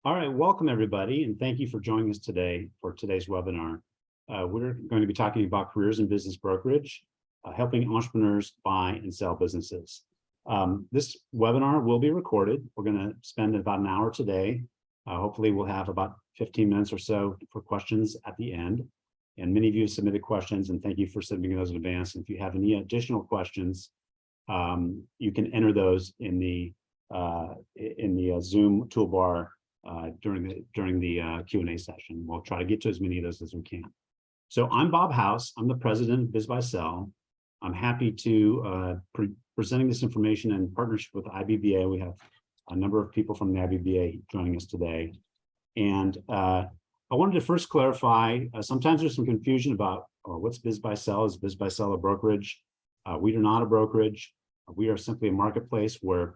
All right, welcome everybody, and thank you for joining us today for today's webinar. We're going to be talking about careers in business brokerage, helping entrepreneurs buy and sell businesses. This webinar will be recorded. We're going to spend about an hour today. Hopefully we'll have about 15 minutes or so for questions at the end. And many of you have submitted questions, and thank you for submitting those in advance. And if you have any additional questions, you can enter those in the Zoom toolbar during the Q&A session. We'll try to get to as many of those as we can. So I'm Bob House. I'm the president of BizBuySell. I'm happy to presenting this information in partnership with IBBA. We have a number of people from the IBBA joining us today. And I wanted to first clarify, sometimes there's some confusion about what's BizBuySell. Is BizBuySell a brokerage? We are not a brokerage. We are simply a marketplace where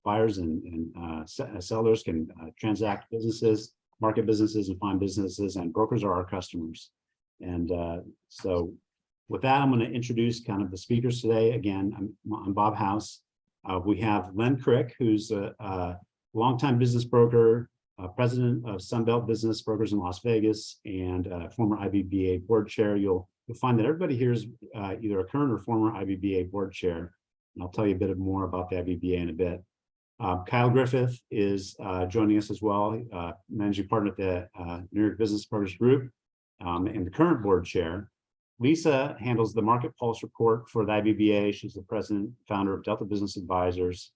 buyers and sellers can transact businesses, market businesses, and find businesses, and brokers are our customers. And so with that, I'm going to introduce kind of the speakers today. Again, I'm Bob House. We have Len Crick, who's a longtime business broker, president of Sunbelt Business Brokers in Las Vegas, and former IBBA board chair. You'll find that everybody here is either a current or former IBBA board chair. And I'll tell you a bit more about the IBBA in a bit. Kyle Griffith is joining us as well, managing partner at the New York Business Brokers Group, and the current board chair. Lisa handles the Market Pulse report for the IBBA. She's the president, founder of Delta Business Advisors.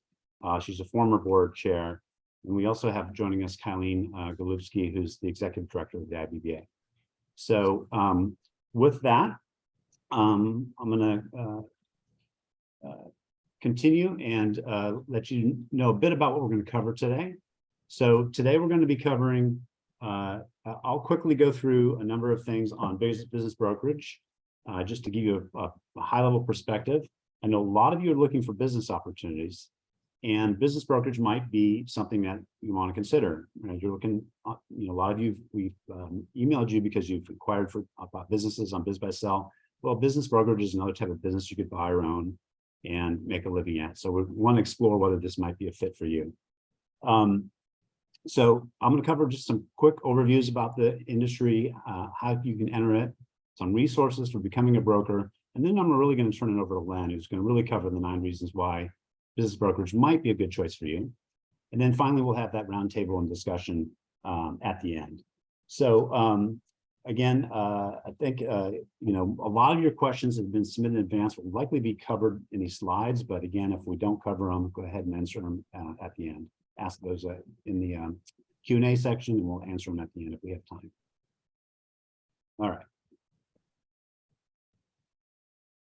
She's a former board chair. And we also have joining us Kylene Golubsky, who's the executive director of the IBBA. So with that, I'm going to continue and let you know a bit about what we're going to cover today. So today we're going to be covering, I'll quickly go through a number of things on business brokerage, just to give you a high-level perspective. I know a lot of you are looking for business opportunities, and business brokerage might be something that you want to consider. You're looking, a lot of you, we've emailed you because you've inquired about businesses on BizBuySell. Well, business brokerage is another type of business you could buy or own and make a living at. So we want to explore whether this might be a fit for you. So I'm going to cover just some quick overviews about the industry, how you can enter it, some resources for becoming a broker, and then I'm really going to turn it over to Len, who's going to really cover the 9 reasons why business brokerage might be a good choice for you. And then finally, we'll have that roundtable and discussion at the end. So again, I think, a lot of your questions have been submitted in advance, will likely be covered in these slides. But again, if we don't cover them, go ahead and answer them at the end. Ask those in the Q&A section, and we'll answer them at the end if we have time. All right.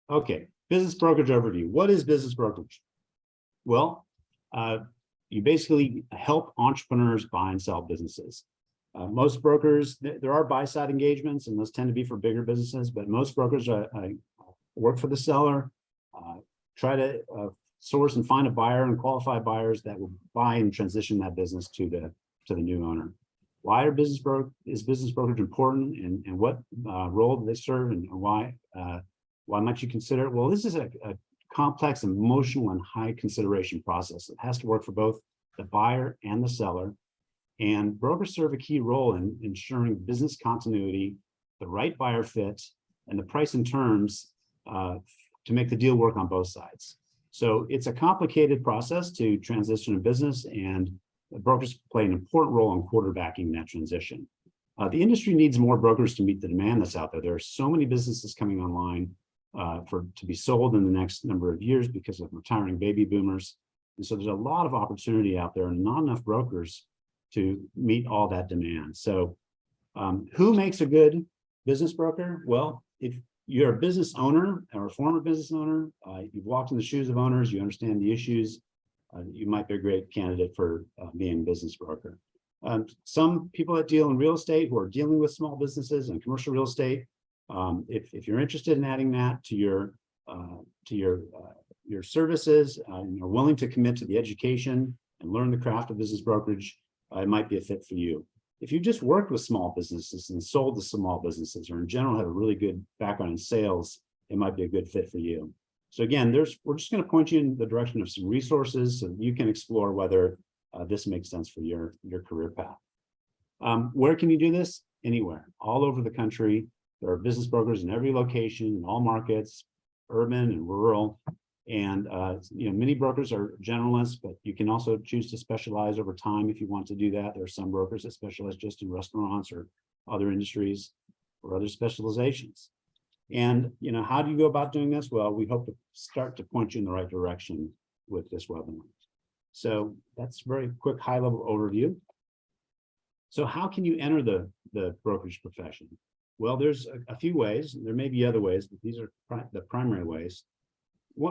Okay, business brokerage overview. What is business brokerage? Well, you basically help entrepreneurs buy and sell businesses. Most brokers, there are buy-side engagements, and those tend to be for bigger businesses, but most brokers work for the seller, try to source and find a buyer and qualify buyers that will buy and transition that business to the new owner. Why is business brokerage important, and what role do they serve, and why might you consider it? Well, this is a complex, emotional, and high consideration process. It has to work for both the buyer and the seller. And brokers serve a key role in ensuring business continuity, the right buyer fit, and the price and terms to make the deal work on both sides. So it's a complicated process to transition a business, and brokers play an important role in quarterbacking that transition. The industry needs more brokers to meet the demand that's out there. There are so many businesses coming online to be sold in the next number of years because of retiring baby boomers. And so there's a lot of opportunity out there and not enough brokers to meet all that demand. So who makes a good business broker? Well, if you're a business owner or a former business owner, you've walked in the shoes of owners, you understand the issues, you might be a great candidate for being a business broker. Some people that deal in real estate who are dealing with small businesses and commercial real estate, if you're interested in adding that to your services, and are willing to commit to the education and learn the craft of business brokerage, it might be a fit for you. If you just worked with small businesses and sold to small businesses, or in general have a really good background in sales, it might be a good fit for you. So again, we're just going to point you in the direction of some resources so you can explore whether this makes sense for your career path. Where can you do this? Anywhere, all over the country. There are business brokers in every location, in all markets, urban and rural. And many brokers are generalists, but you can also choose to specialize over time if you want to do that. There are some brokers that specialize just in restaurants or other industries or other specializations. And how do you go about doing this? Well, we hope to start to point you in the right direction with this webinar. So that's a very quick high-level overview. So how can you enter the brokerage profession? Well, there's a few ways. There may be other ways, but these are the primary ways.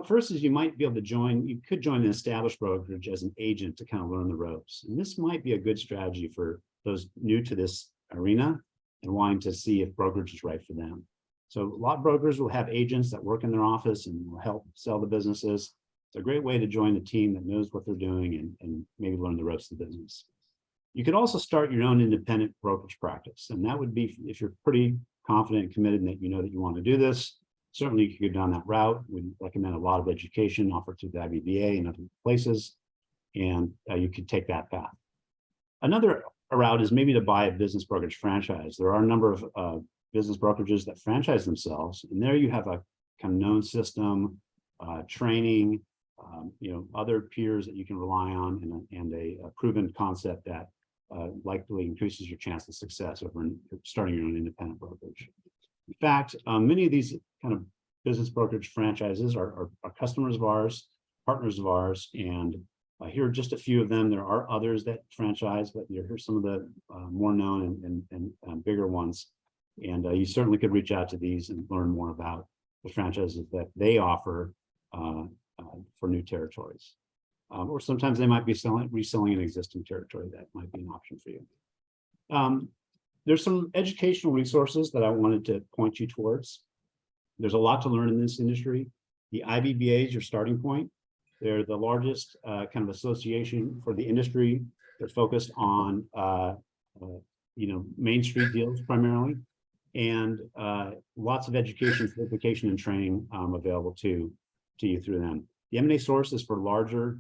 First is you might be able to you could join an established brokerage as an agent to kind of learn the ropes. And this might be a good strategy for those new to this arena and wanting to see if brokerage is right for them. So a lot of brokers will have agents that work in their office and will help sell the businesses. It's a great way to join a team that knows what they're doing and maybe learn the ropes of the business. You could also start your own independent brokerage practice. And that would be if you're pretty confident and committed and that you know that you want to do this. Certainly you could go down that route. We recommend a lot of education offered through the IBBA and other places, and you could take that path. Another route is maybe to buy a business brokerage franchise. There are a number of business brokerages that franchise themselves, and there you have a kind of known system, training, other peers that you can rely on, and a proven concept that likely increases your chance of success over starting your own independent brokerage. In fact, many of these kind of business brokerage franchises are customers of ours, partners of ours, and here are just a few of them. There are others that franchise, but here's some of the more known and bigger ones. And you certainly could reach out to these and learn more about the franchises that they offer for new territories. Or sometimes they might be reselling an existing territory. That might be an option for you. There's some educational resources that I wanted to point you towards. There's a lot to learn in this industry. The IBBA is your starting point. They're the largest kind of association for the industry. They're focused on Main Street deals primarily, and lots of education, certification, and training available to you through them. The M&A source is for larger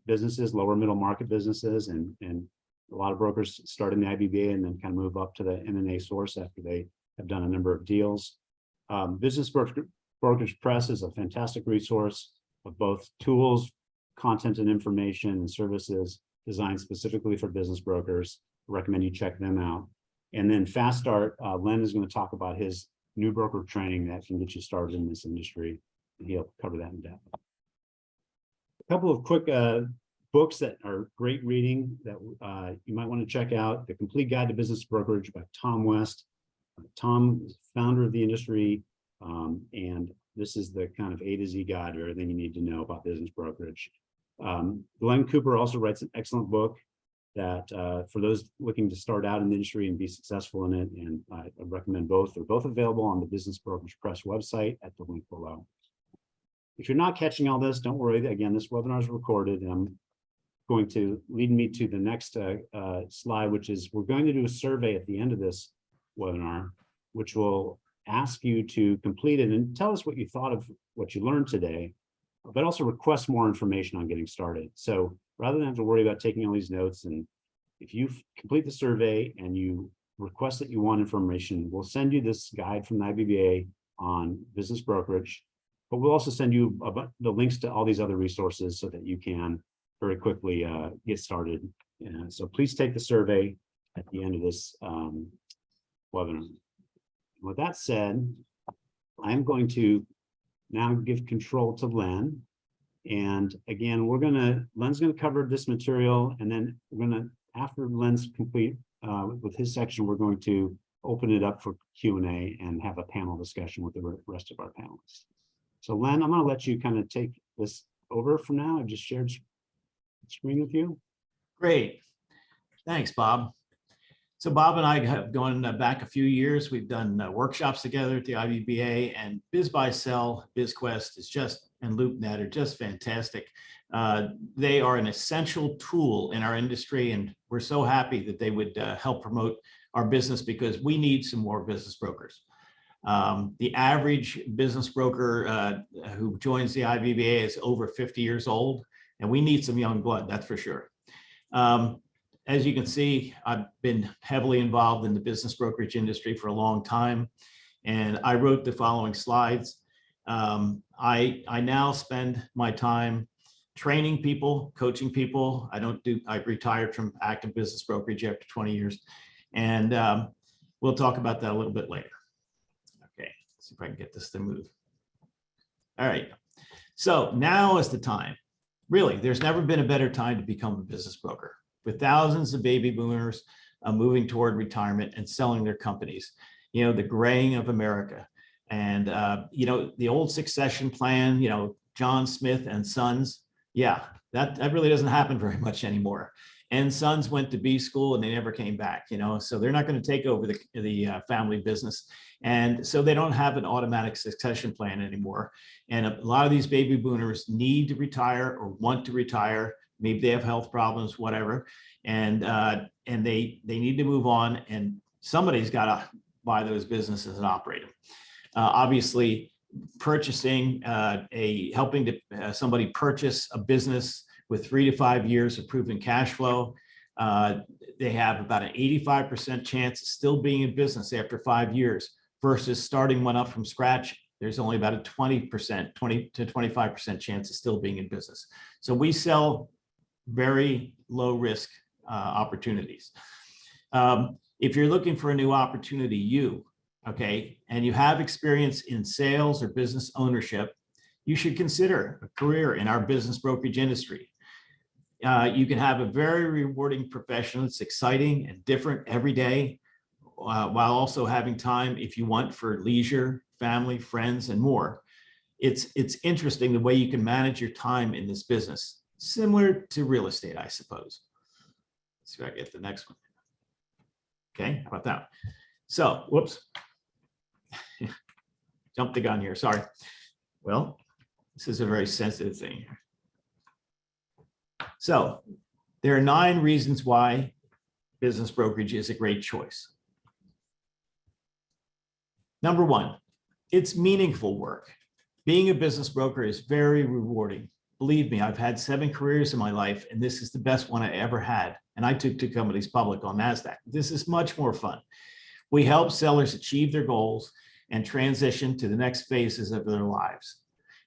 businesses, lower middle market businesses, and a lot of brokers start in the IBBA and then kind of move up to the M&A source after they have done a number of deals. Business Brokerage Press is a fantastic resource of both tools, content and information, and services designed specifically for business brokers. I recommend you check them out. And then Fast Start, Len is going to talk about his new broker training that can get you started in this industry, and he'll cover that in depth. A couple of quick books that are great reading that you might want to check out. The Complete Guide to Business Brokerage by Tom West. Tom is founder of the industry, and this is the kind of A to Z guide of everything you need to know about business brokerage. Glenn Cooper also writes an excellent book that for those looking to start out in the industry and be successful in it, and I recommend both. They're both available on the Business Brokerage Press website at the link below. If you're not catching all this, don't worry. Again, this webinar is recorded, and I'm going to lead me to the next slide, which is we're going to do a survey at the end of this webinar, which will ask you to complete it and tell us what you thought of what you learned today, but also request more information on getting started. So rather than have to worry about taking all these notes, and if you complete the survey and you request that you want information, we'll send you this guide from the IBBA on business brokerage, but we'll also send you the links to all these other resources so that you can very quickly get started. So please take the survey at the end of this webinar. With that said, I'm going to now give control to Len. And again, Len's gonna cover this material, and then after Len's complete with his section, we're going to open it up for Q&A and have a panel discussion with the rest of our panelists. So Len, I'm gonna let you kind of take this over for now. I've just shared screen with you. Great, thanks, Bob. So Bob and I have gone back a few years. We've done workshops together at the IBBA, and BizBuySell, BizQuest and LoopNet are just fantastic. They are an essential tool in our industry, and we're so happy that they would help promote our business because we need some more business brokers. The average business broker who joins the IBBA is over 50 years old, and we need some young blood, that's for sure. As you can see, I've been heavily involved in the business brokerage industry for a long time, and I wrote the following slides. I now spend my time training people, coaching people. I retired from active business brokerage after 20 years, and we'll talk about that a little bit later. Okay, let's see if I can get this to move. All right, so now is the time. Really, there's never been a better time to become a business broker. With thousands of baby boomers moving toward retirement and selling their companies, you know, the graying of America, and you know, the old succession plan, you know, John Smith and Sons, yeah, that really doesn't happen very much anymore. And Sons went to B school and they never came back, you know, so they're not going to take over the family business, and so they don't have an automatic succession plan anymore. And a lot of these baby boomers need to retire or want to retire. Maybe they have health problems, whatever, and they need to move on, and somebody's got to buy those businesses and operate them. Obviously, purchasing helping to somebody purchase a business with 3 to 5 years of proven cash flow, they have about an 85% chance of still being in business after 5 years, versus starting one up from scratch. There's only about a 20% to 25% chance of still being in business. So we sell very low risk opportunities. If you're looking for a new opportunity, and you have experience in sales or business ownership, you should consider a career in our business brokerage industry. You can have a very rewarding profession. It's exciting and different every day, while also having time, if you want, for leisure, family, friends, and more. It's interesting the way you can manage your time in this business, similar to real estate, I suppose. Let's see if I get the next one. Okay, how about that? So, whoops. Jumped the gun here, sorry. Well, this is a very sensitive thing. So there are 9 reasons why business brokerage is a great choice. Number 1, it's meaningful work. Being a business broker is very rewarding. Believe me, I've had 7 careers in my life, and this is the best one I ever had. And I took 2 companies public on NASDAQ. This is much more fun. We help sellers achieve their goals and transition to the next phases of their lives.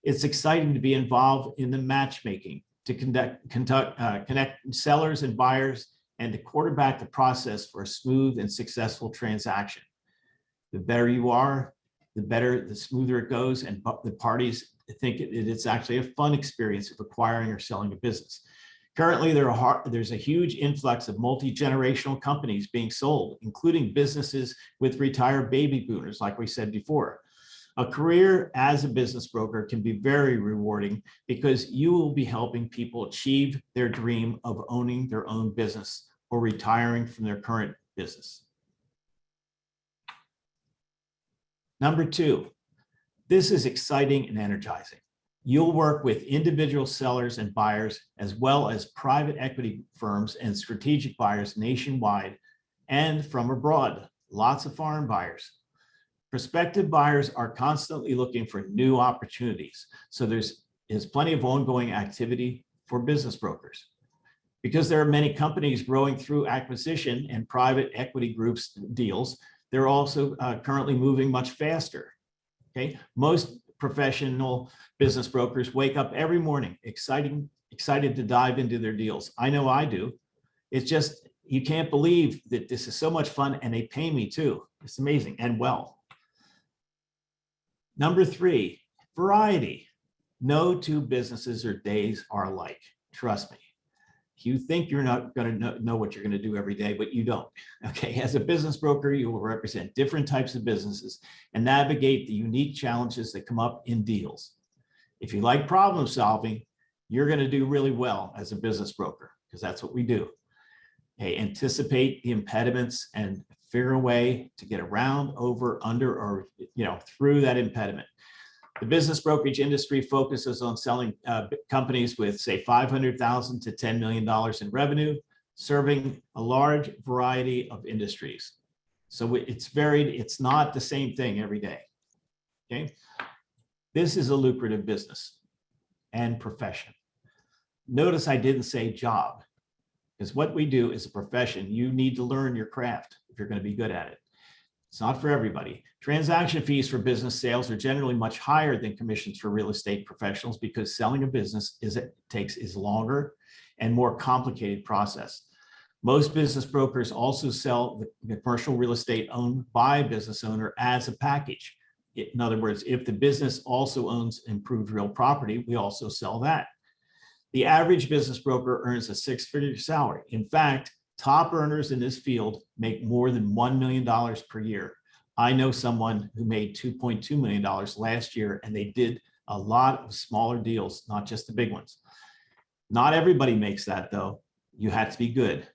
It's exciting to be involved in the matchmaking, to connect sellers and buyers, and to quarterback the process for a smooth and successful transaction. The better you are, the smoother it goes, and the parties think it's actually a fun experience of acquiring or selling a business. Currently, there's a huge influx of multi-generational companies being sold, including businesses with retired baby boomers, like we said before. A career as a business broker can be very rewarding because you will be helping people achieve their dream of owning their own business or retiring from their current business. Number 2, this is exciting and energizing. You'll work with individual sellers and buyers, as well as private equity firms and strategic buyers nationwide and from abroad. Lots of foreign buyers. Prospective buyers are constantly looking for new opportunities. So there's plenty of ongoing activity for business brokers. Because there are many companies growing through acquisition and private equity groups deals, they're also currently moving much faster. Okay, most professional business brokers wake up every morning excited to dive into their deals. I know I do. It's just, you can't believe that this is so much fun, and they pay me too. It's amazing, and well. Number 3, variety. No 2 businesses or days are alike. Trust me. You think you're not going to know what you're going to do every day, but you don't. Okay, as a business broker, you will represent different types of businesses and navigate the unique challenges that come up in deals. If you like problem solving, you're going to do really well as a business broker, because that's what we do. Okay, anticipate the impediments and figure a way to get around, over, under, or through that impediment. The business brokerage industry focuses on selling companies with, say, $500,000 to $10 million in revenue, serving a large variety of industries. So it's varied. It's not the same thing every day. Okay, this is a lucrative business and profession. Notice I didn't say job, Because what we do is a profession. You need to learn your craft if you're going to be good at it. It's not for everybody. Transaction fees for business sales are generally much higher than commissions for real estate professionals because selling a business is longer and more complicated process. Most business brokers also sell the commercial real estate owned by a business owner as a package. In other words, if the business also owns improved real property, we also sell that. The average business broker earns a six-figure salary. In fact, top earners in this field make more than $1 million per year. I know someone who made $2.2 million last year, and they did a lot of smaller deals, not just the big ones. Not everybody makes that, though. You have to be good.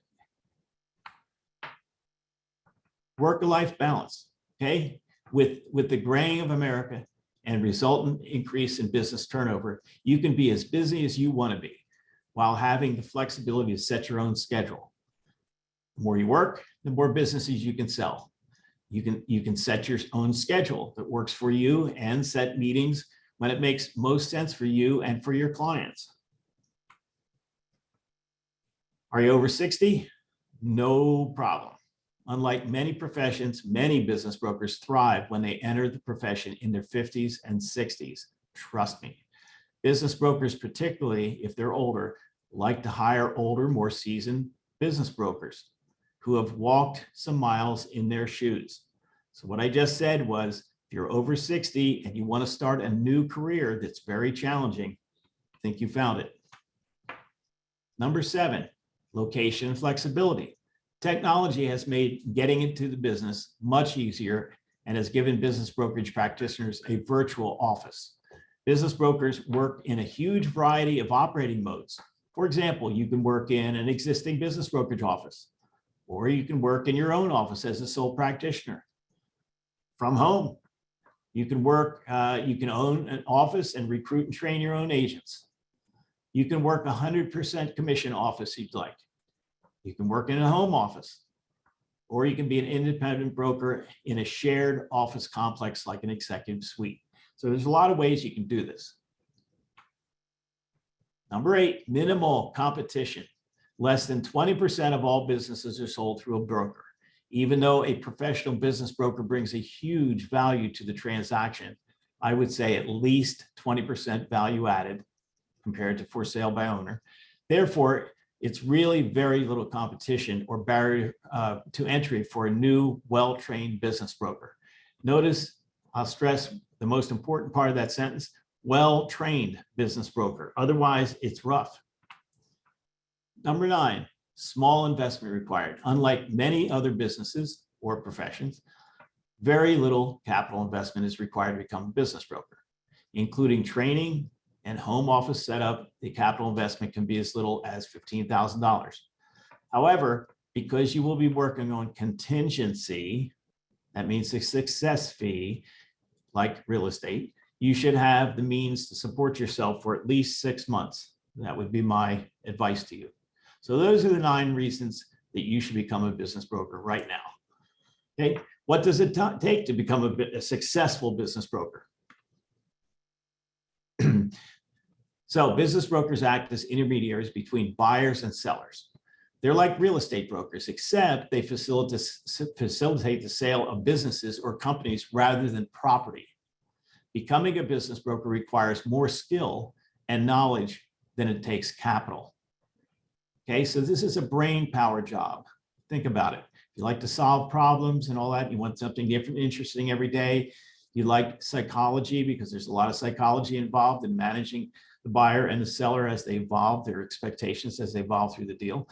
Work-life balance, okay? With the graying of America and resultant increase in business turnover, you can be as busy as you want to be while having the flexibility to set your own schedule. The more you work, the more businesses you can sell. You can set your own schedule that works for you and set meetings when it makes most sense for you and for your clients. Are you over 60? No problem. Unlike many professions, many business brokers thrive when they enter the profession in their 50s and 60s. Trust me. Business brokers, particularly if they're older, like to hire older, more seasoned business brokers who have walked some miles in their shoes. So what I just said was, if you're over 60 and you want to start a new career that's very challenging, I think you found it. Number 7, location and flexibility. Technology has made getting into the business much easier and has given business brokerage practitioners a virtual office. Business brokers work in a huge variety of operating modes. For example, you can work in an existing business brokerage office, or you can work in your own office as a sole practitioner. From home, you can work, you can own an office and recruit and train your own agents. You can work 100% commission office if you'd like. You can work in a home office, or you can be an independent broker in a shared office complex like an executive suite. So there's a lot of ways you can do this. Number 8, minimal competition. Less than 20% of all businesses are sold through a broker. Even though a professional business broker brings a huge value to the transaction, I would say at least 20% value added compared to for sale by owner. Therefore, it's really very little competition or barrier to entry for a new, well-trained business broker. Notice, I'll stress the most important part of that sentence, well-trained business broker. Otherwise, it's rough. Number 9, small investment required. Unlike many other businesses or professions, very little capital investment is required to become a business broker, including training and home office setup. The capital investment can be as little as $15,000. However, because you will be working on contingency, that means a success fee, like real estate, you should have the means to support yourself for at least 6 months. That would be my advice to you. So those are the 9 reasons that you should become a business broker right now. Okay, what does it take to become a successful business broker? So business brokers act as intermediaries between buyers and sellers. They're like real estate brokers, except they facilitate the sale of businesses or companies rather than property. Becoming a business broker requires more skill and knowledge than it takes capital. Okay, so this is a brain power job. Think about it. You like to solve problems and all that. You want something different, interesting every day. You like psychology because there's a lot of psychology involved in managing the buyer and the seller as they evolve, their expectations as they evolve through the deal.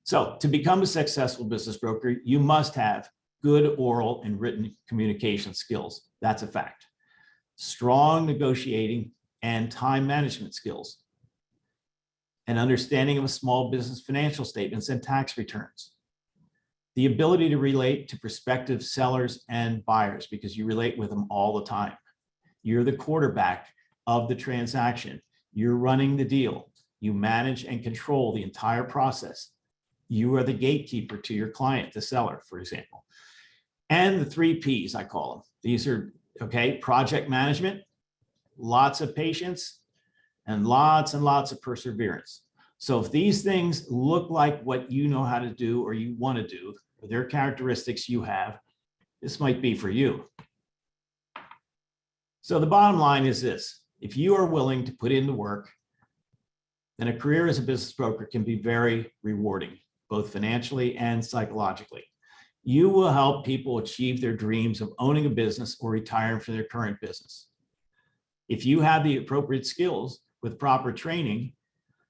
So to become a successful business broker, you must have good oral and written communication skills. That's a fact. Strong negotiating and time management skills. An understanding of a small business financial statements and tax returns. The ability to relate to prospective sellers and buyers because you relate with them all the time. You're the quarterback of the transaction. You're running the deal. You manage and control the entire process. You are the gatekeeper to your client, the seller, for example. And the 3 Ps, I call them. These are, okay, project management, lots of patience, and lots of perseverance. So if these things look like what you know how to do or you want to do, or their characteristics you have, this might be for you. So the bottom line is this: if you are willing to put in the work, then a career as a business broker can be very rewarding, both financially and psychologically. You will help people achieve their dreams of owning a business or retiring from their current business. If you have the appropriate skills with proper training,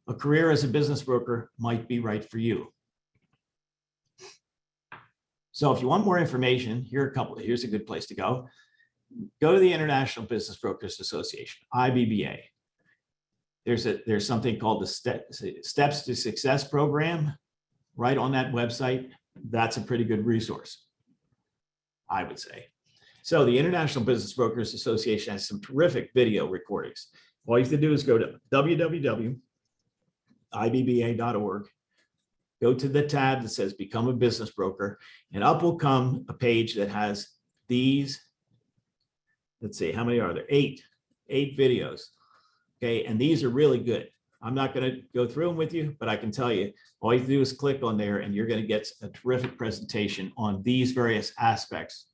a career as a business broker might be right for you. So if you want more information, here's a good place to go. Go to the International Business Brokers Association, IBBA. There's something called the Steps to Success program right on that website. That's a pretty good resource, I would say. So the International Business Brokers Association has some terrific video recordings. All you have to do is go to www.ibba.org, go to the tab that says Become a Business Broker, and up will come a page that has these, let's see, how many are there? Eight videos. Okay, and these are really good. I'm not going to go through them with you, but I can tell you, all you have to do is click on there and you're going to get a terrific presentation on these various aspects.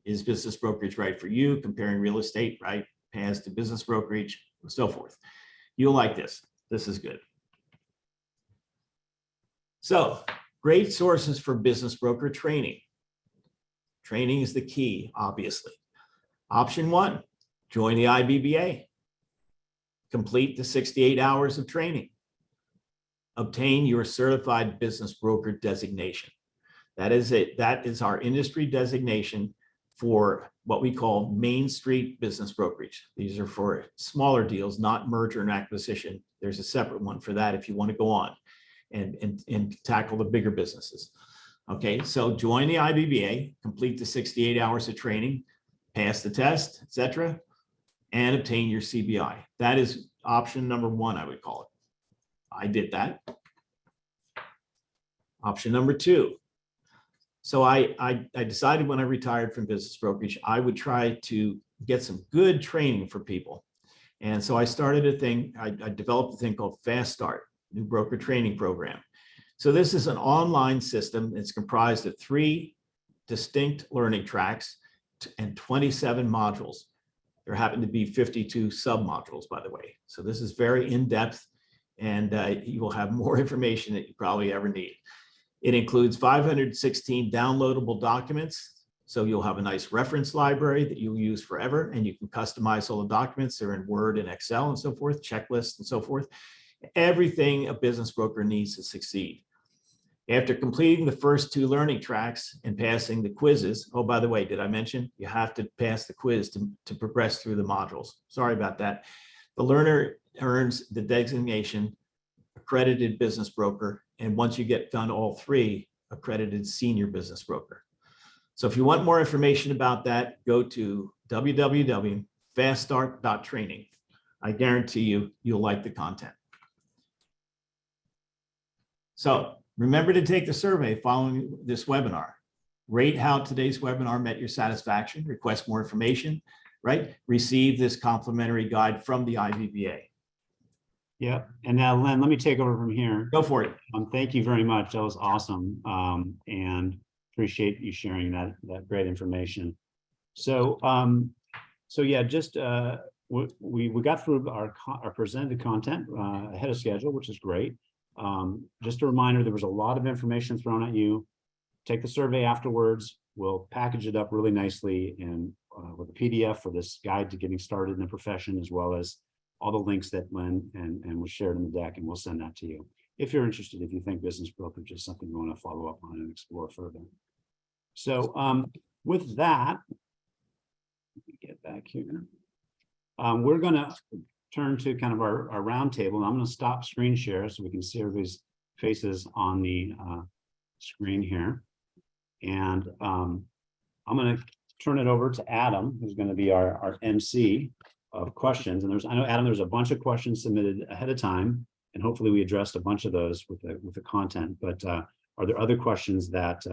Is business brokerage right for you? Comparing real estate, right? Paths to business brokerage, and so forth. You'll like this. This is good. So, great sources for business broker training. Training is the key, obviously. Option one, join the IBBA. Complete the 68 hours of training. Obtain your certified business broker designation. That is it. That is our industry designation for what we call Main Street business brokerage. These are for smaller deals, not merger and acquisition. There's a separate one for that if you want to go on and tackle the bigger businesses. Okay, so join the IBBA, complete the 68 hours of training, pass the test, etc., and obtain your CBI. That is option number one, I would call it. I did that. Option number two. So I decided when I retired from business brokerage, I would try to get some good training for people. And so I started a thing, I developed a thing called Fast Start, new broker training program. So this is an online system. It's comprised of 3 distinct learning tracks and 27 modules. There happen to be 52 sub-modules, by the way. So this is very in-depth, and you will have more information that you probably ever need. It includes 516 downloadable documents. So you'll have a nice reference library that you'll use forever, and you can customize all the documents. They're in Word and Excel and so forth, checklists and so forth. Everything a business broker needs to succeed. After completing the first 2 learning tracks and passing the quizzes, oh, by the way, did I mention you have to pass the quiz to progress through the modules? Sorry about that. The learner earns the designation accredited business broker, and once you get done all 3, accredited senior business broker. So if you want more information about that, go to www.faststart.training. I guarantee you'll like the content. So remember to take the survey following this webinar. Rate how today's webinar met your satisfaction, request more information, right? Receive this complimentary guide from the IBBA. Yeah, and now Len, let me take over from here. Go for it. Thank you very much. That was awesome, and appreciate you sharing that great information. So, so yeah, just we got through our presented content ahead of schedule, which is great. Just a reminder, there was a lot of information thrown at you. Take the survey afterwards. We'll package it up really nicely and with a PDF for this guide to getting started in the profession, as well as all the links that Len and was shared in the deck, and we'll send that to you if you're interested, if you think business brokerage is something you want to follow up on and explore further. So with that, let me get back here. We're going to turn to kind of our roundtable. I'm going to stop screen share so we can see everybody's faces on the screen here. And I'm going to turn it over to Adam, who's going to be our MC of questions. And I know, Adam, there's a bunch of questions submitted ahead of time, and hopefully we addressed a bunch of those with the content. But are there other questions that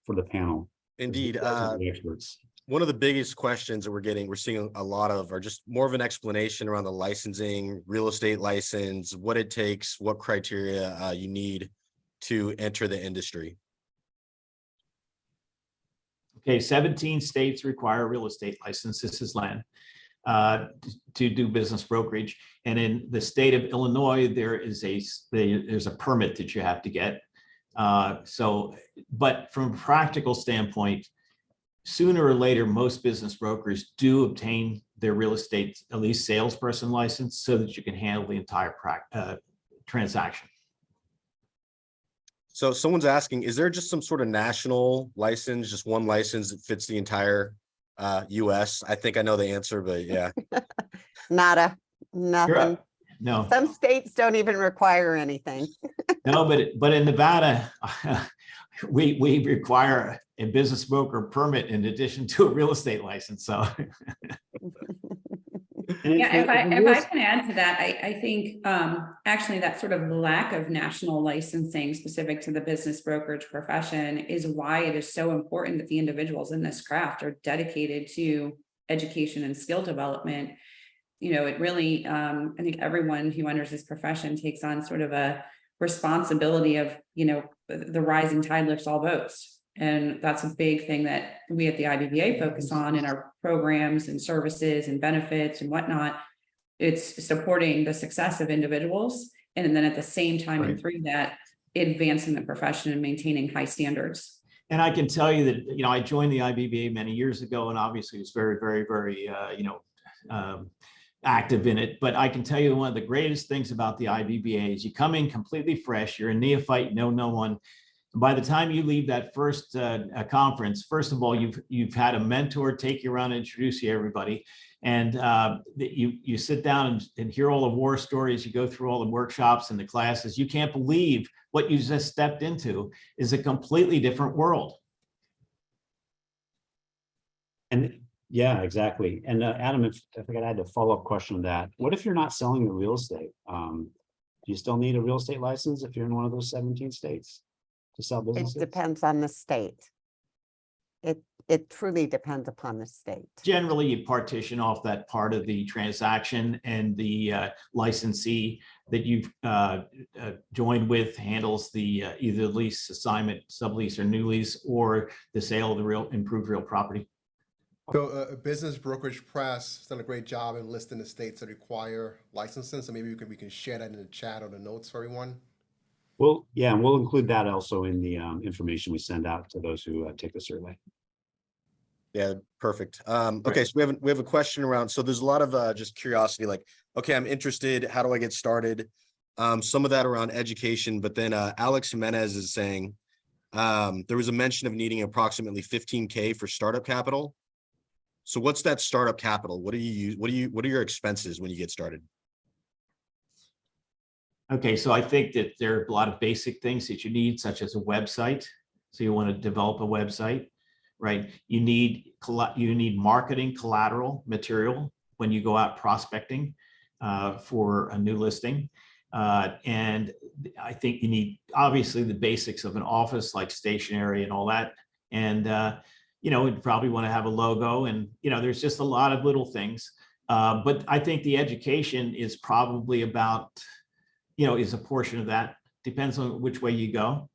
for the panel? Indeed. The experts. one of the biggest questions that we're seeing a lot of are just more of an explanation around the licensing, real estate license, what it takes, what criteria you need to enter the industry. Okay, 17 states require a real estate license. This is Len, to do business brokerage. And in the state of Illinois, there's a permit that you have to get. But from a practical standpoint, sooner or later, most business brokers do obtain their real estate, at least salesperson license, so that you can handle the entire transaction. So someone's asking, is there just some sort of national license, just one license that fits the entire US? I think I know the answer, but yeah. Nothing. No, Some states don't even require anything. no, but in Nevada, we require a business broker permit in addition to a real estate license. So Yeah, if I can add to that, I think actually that sort of lack of national licensing specific to the business brokerage profession is why it is so important that the individuals in this craft are dedicated to education and skill development. You know, it really, I think everyone who enters this profession takes on sort of a responsibility of, you know, the rising tide lifts all boats. And that's a big thing that we at the IBBA focus on in our programs and services and benefits and whatnot. It's supporting the success of individuals. And then at the same time, and through that, advancing the profession and maintaining high standards. and I can tell you that, you know, I joined the IBBA many years ago, and obviously was very, very, very, active in it. But I can tell you one of the greatest things about the IBBA is you come in completely fresh. You're a neophyte, you know no one. By the time you leave that first conference, first of all, you've had a mentor take you around and introduce you to everybody. And you sit down and hear all the war stories. You go through all the workshops and the classes. You can't believe what you just stepped into is a completely different world. And yeah, exactly. And Adam, if I think I had a follow-up question on that. What if you're not selling the real estate? Do you still need a real estate license if you're in one of those 17 states to sell It businesses? depends on the state. It truly depends upon the state. Generally, you partition off that part of the transaction, and the licensee that you've joined with handles the either lease assignment, sublease, or new lease, or the sale of the improved real property. So Business Brokerage Press has done a great job in listing the states that require licensing. So maybe we can share that in the chat or the notes for everyone. Well, yeah, and we'll include that also in the information we send out to those who take the survey. Yeah, perfect. Okay, so we have a question around. So there's a lot of just curiosity, like, okay, I'm interested. How do I get started? Some of that around education, but then Alex Jimenez is saying there was a mention of needing approximately 15K for startup capital. So what's that startup capital? What do you use? What are your expenses when you get started? Okay, so I think that there are a lot of basic things that you need, such as a website. So you want to develop a website, right? You need marketing collateral material when you go out prospecting for a new listing. And I think you need obviously the basics of an office, like stationery and all that. And you'd probably want to have a logo, and there's just a lot of little things. But I think the education is probably about, is a portion of that. Depends on which way you go.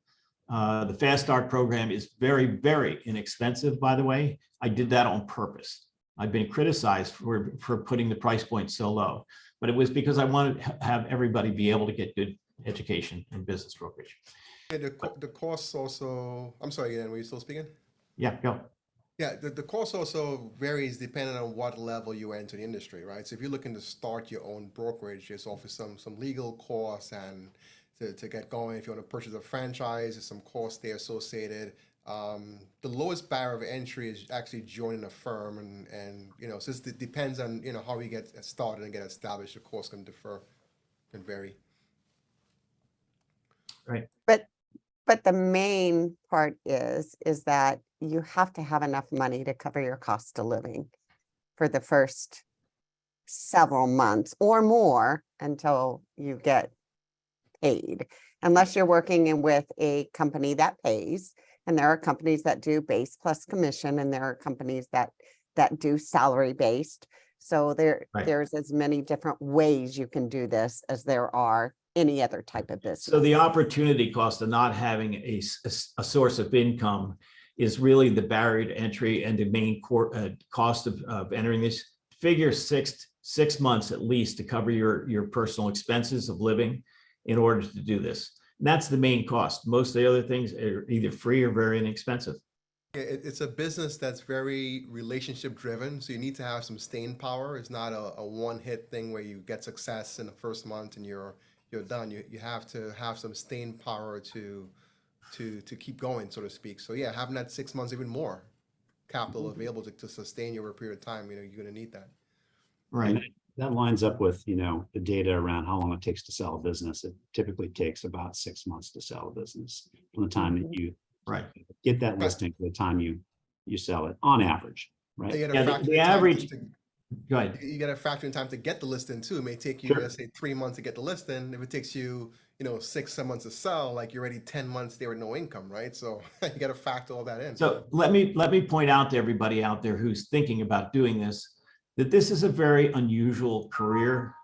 The Fast Start program is very, very inexpensive, by the way. I did that on purpose. I've been criticized for putting the price point so low, but it was because I wanted to have everybody be able to get good education in business brokerage. Yeah, the cost also, I'm sorry, again, were you still speaking? Yeah, go. Yeah, the cost also varies depending on what level you enter the industry, right? So if you're looking to start your own brokerage, there's often some legal costs, and to get going, if you want to purchase a franchise, there's some costs there associated. The lowest barrier of entry is actually joining a firm, and so it depends on how you get started and get established. The cost can vary. Right. But the main part is that you have to have enough money to cover your cost of living for the first several months or more until you get paid, unless you're working with a company that pays And there are companies that do base plus commission, and there are companies that do salary based. So Right. there's as many different ways you can do this as there are any other type of business. So the opportunity cost of not having a source of income is really the barrier to entry and the main cost of entering this. Figure 6 months at least to cover your personal expenses of living in order to do this. And that's the main cost. Most of the other things are either free or very inexpensive. It's a business that's very relationship driven, so you need to have some staying power. It's not a one hit thing where you get success in the first month and you're done. You have to have some staying power to keep going, so to speak. So yeah, having that 6 months, even more capital available to sustain you over a period of time, you're going to need that. Right. And that lines up with, the data around how long it takes to sell a business. It typically takes about 6 months to sell a business from the time that you Right. get that listing to the time you sell it, on average, You right? gotta Yeah, factor the in time average, go ahead. you got to factor in time to get the listing too. It may take you, Sure. let's say, 3 months to get the listing. If it takes you, 6-7 months to sell, like you're already 10 months there with no income, right? So you got to factor all that in. So let me point out to everybody out there who's thinking about doing this, that this is a very unusual career,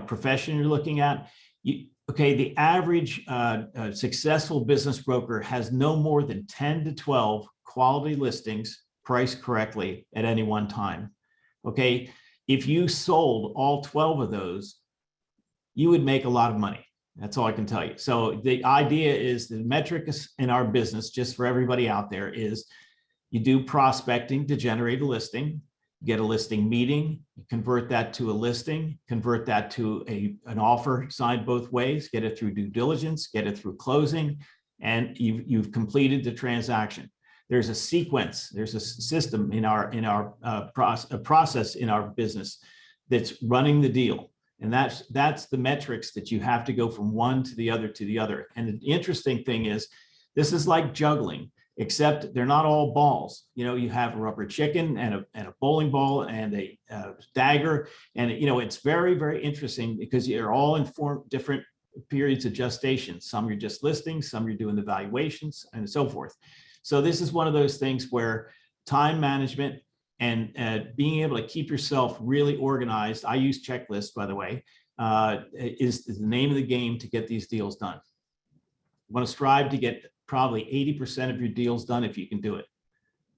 profession you're looking at. The average successful business broker has no more than 10 to 12 quality listings priced correctly at any one time. Okay, if you sold all 12 of those, you would make a lot of money. That's all I can tell you. So the idea is, the metric in our business, just for everybody out there, is you do prospecting to generate a listing, get a listing meeting, you convert that to a listing, convert that to an offer signed both ways, get it through due diligence, get it through closing, and you've completed the transaction. There's a sequence, there's a system in our process in our business that's running the deal. And that's the metrics that you have to go from one to the other to the other. And the interesting thing is, this is like juggling, except they're not all balls. You have a rubber chicken and a bowling ball and a dagger. And, it's very, very interesting because you're all in different periods of gestation. Some you're just listing, some you're doing the valuations and so forth. So this is one of those things where time management and being able to keep yourself really organized. I use checklists, by the way, is the name of the game to get these deals done. You want to strive to get probably 80% of your deals done if you can do it.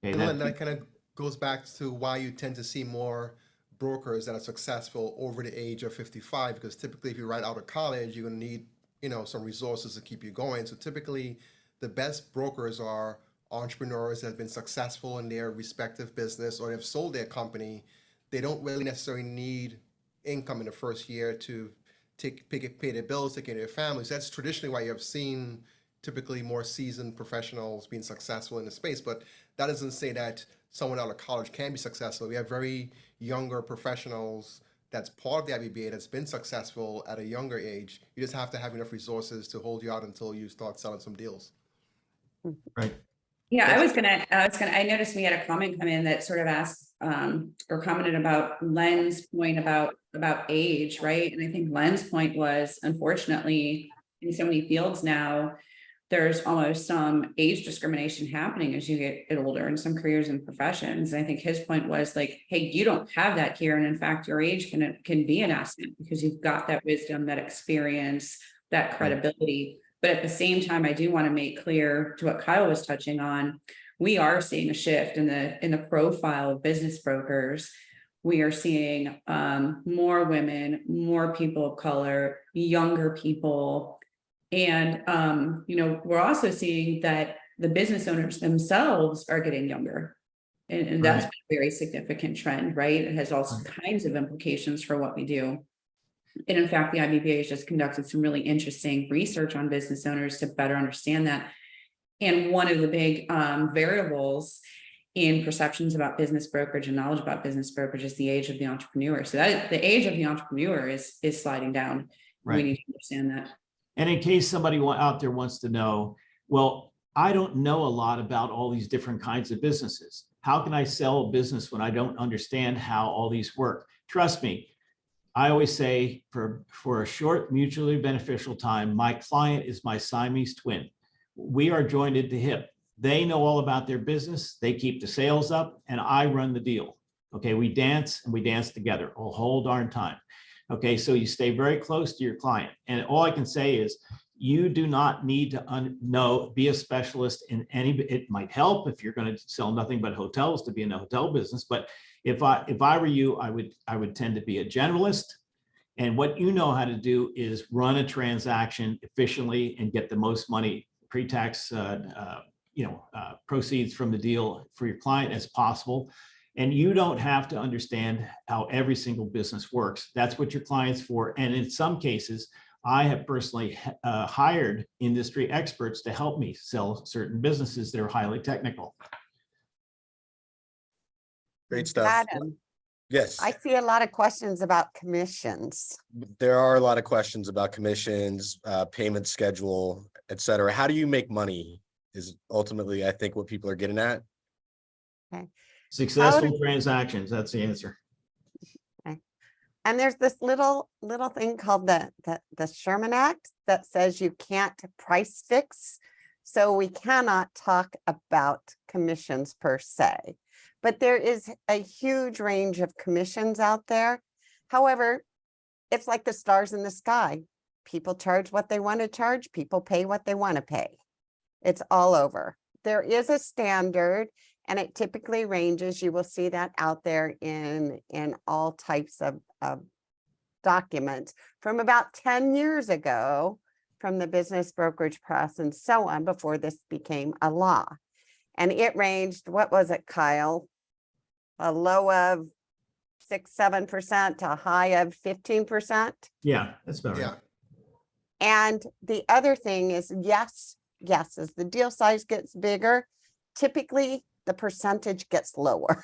Okay, And that kind of goes back to why you tend to see more brokers that are successful over the age of 55, because typically if you're right out of college, you're going to need, some resources to keep you going. So typically the best brokers are entrepreneurs that have been successful in their respective business or have sold their company. They don't really necessarily need income in the first year to pay their bills, take care of their families. That's traditionally why you have seen typically more seasoned professionals being successful in the space. But that doesn't say that someone out of college can be successful. We have very younger professionals that's part of the IBBA that's been successful at a younger age. You just have to have enough resources to hold you out until you start selling some deals. Right. Yeah, I noticed we had a comment come in that sort of asked, or commented about Len's point about age, right? And I think Len's point was, unfortunately, in so many fields now, there's almost some age discrimination happening as you get older in some careers and professions. And I think his point was like, hey, you don't have that here. And in fact, your age can be an asset because you've got that wisdom, that experience, that credibility. But at the same time, I do want to make clear to what Kyle was touching on, we are seeing a shift in the profile of business brokers. We are seeing more women, more people of color, younger people. And, we're also seeing that the business owners themselves are getting younger. And that's Right. a very significant trend, right? It has all kinds of implications for what we do. And in fact, the IBBA has just conducted some really interesting research on business owners to better understand that. And one of the big variables in perceptions about business brokerage and knowledge about business brokerage is the age of the entrepreneur. So that the age of the entrepreneur is sliding down. Right. We need to understand that. And in case somebody out there wants to know, well, I don't know a lot about all these different kinds of businesses. How can I sell a business when I don't understand how all these work? Trust me, I always say for a short, mutually beneficial time, my client is my Siamese twin. We are joined at the hip. They know all about their business. They keep the sales up and I run the deal. Okay, we dance and we dance together a whole darn time. Okay, so you stay very close to your client. And all I can say is you do not need to be a specialist in any, it might help if you're going to sell nothing but hotels to be in the hotel business. But if I were you, I would tend to be a generalist. And what you know how to do is run a transaction efficiently and get the most money pre-tax proceeds from the deal for your client as possible. And you don't have to understand how every single business works. That's what your client's for. And in some cases, I have personally hired industry experts to help me sell certain businesses that are highly technical. Great stuff. Adam, Yes, I see a lot of questions about commissions. there are a lot of questions about commissions, payment schedule, et cetera. How do you make money is ultimately, I think, what people are getting at. Successful transactions, that's the answer. And there's this little thing called the Sherman Act that says you can't price fix. So we cannot talk about commissions per se, but there is a huge range of commissions out there. However, it's like the stars in the sky. People charge what they want to charge. People pay what they want to pay. It's all over. There is a standard and it typically ranges. You will see that out there in all types of documents from about 10 years ago from the business brokerage press and so on before this became a law. And it ranged, what was it, Kyle? A low of 6-7% to a high of 15%. Yeah, that's about right. Yeah. And the other thing is, yes, as the deal size gets bigger, typically the percentage gets lower.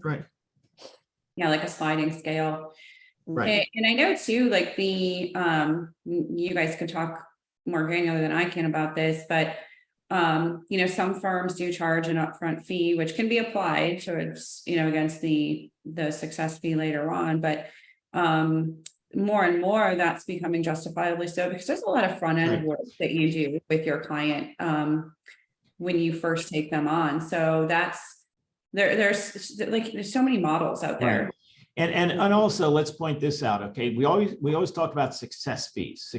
Right. Yeah, like a sliding scale. Right. And I know too, like you guys could talk more granular than I can about this, but some firms do charge an upfront fee, which can be applied towards, against the success fee later on. But more and more that's becoming justifiably so, because there's a lot of front end work that you do with your client when you first take them on. So that's there's so many models out there. Right. And also let's point this out. Okay, we always talk about success fees.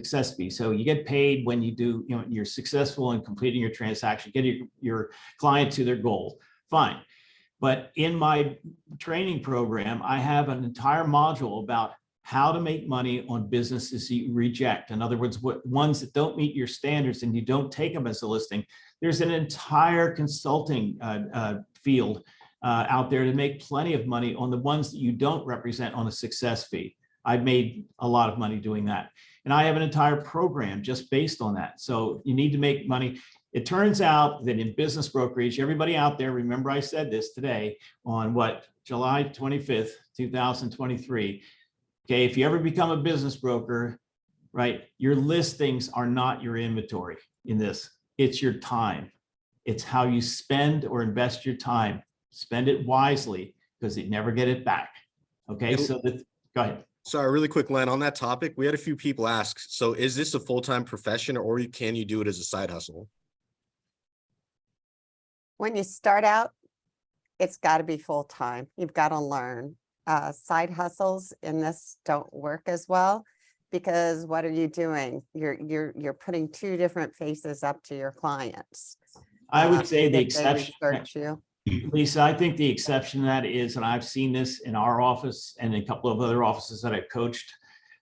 So you get paid when you do, you're successful in completing your transaction, getting your client to their goal. Fine. But in my training program, I have an entire module about how to make money on businesses you reject. In other words, ones that don't meet your standards and you don't take them as a listing. There's an entire consulting field out there to make plenty of money on the ones that you don't represent on a success fee. I've made a lot of money doing that. And I have an entire program just based on that. So you need to make money. It turns out that in business brokerage, everybody out there, remember I said this today on July 25th, 2023. Okay, if you ever become a business broker, right, your listings are not your inventory in this. It's your time. It's how you spend or invest your time. Spend it wisely because you never get it back. Okay, so go ahead. Sorry, really quick, Len, on that topic, we had a few people ask, so is this a full-time profession or can you do it as a side hustle? When you start out, it's got to be full-time. You've got to learn. Side hustles in this don't work as well because what are you doing? You're putting two different faces up to your clients. I would say the exception. You. Lisa, I think the exception to that is, and I've seen this in our office and a couple of other offices that I've coached,